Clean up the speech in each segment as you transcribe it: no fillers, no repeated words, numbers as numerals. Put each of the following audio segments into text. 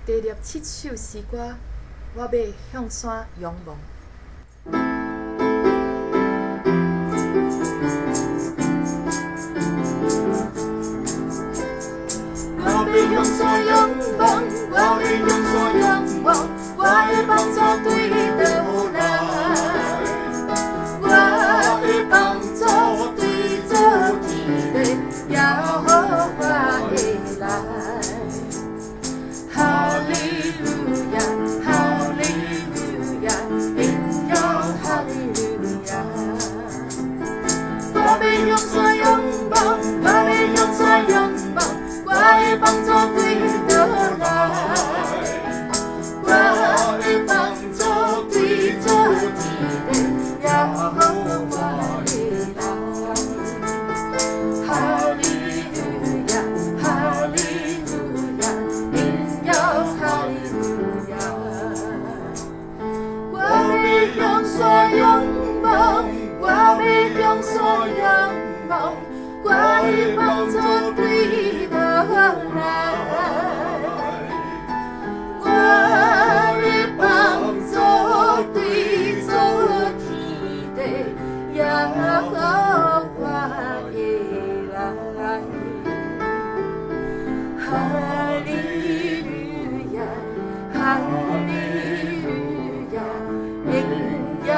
第7首诗歌，我要向山仰望。我要向山仰望，我要向山仰望，我的帮助对倒来？我的帮助对着天的耶和华会来。哈利路亚，哈利路亚，荣耀哈利路亚。我要向山仰望，我要向山仰望，我的帮助对倒来？我的帮助对着天的耶和华会来。哈利路亚，哈利路亚，荣耀哈利路亚。我要向山仰望，我要向山仰望，我的帮助对倒来？我的帮助对着天的耶和华会来。哈利路亚，哈利路亚，荣耀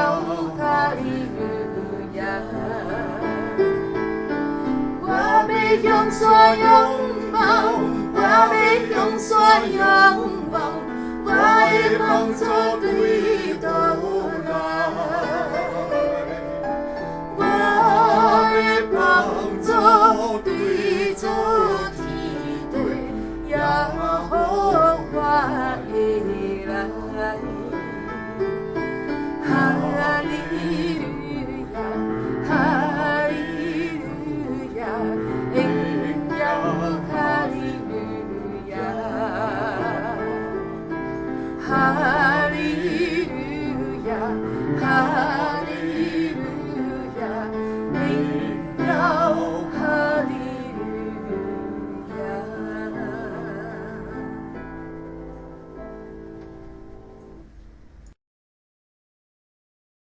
哈利路亚。我要向山仰望，我要向山仰望，我的帮助对倒来？我的帮助对着天的耶和华会来。哈利路亚，哈利路亚，荣耀哈利路亚。哈利路亚，哈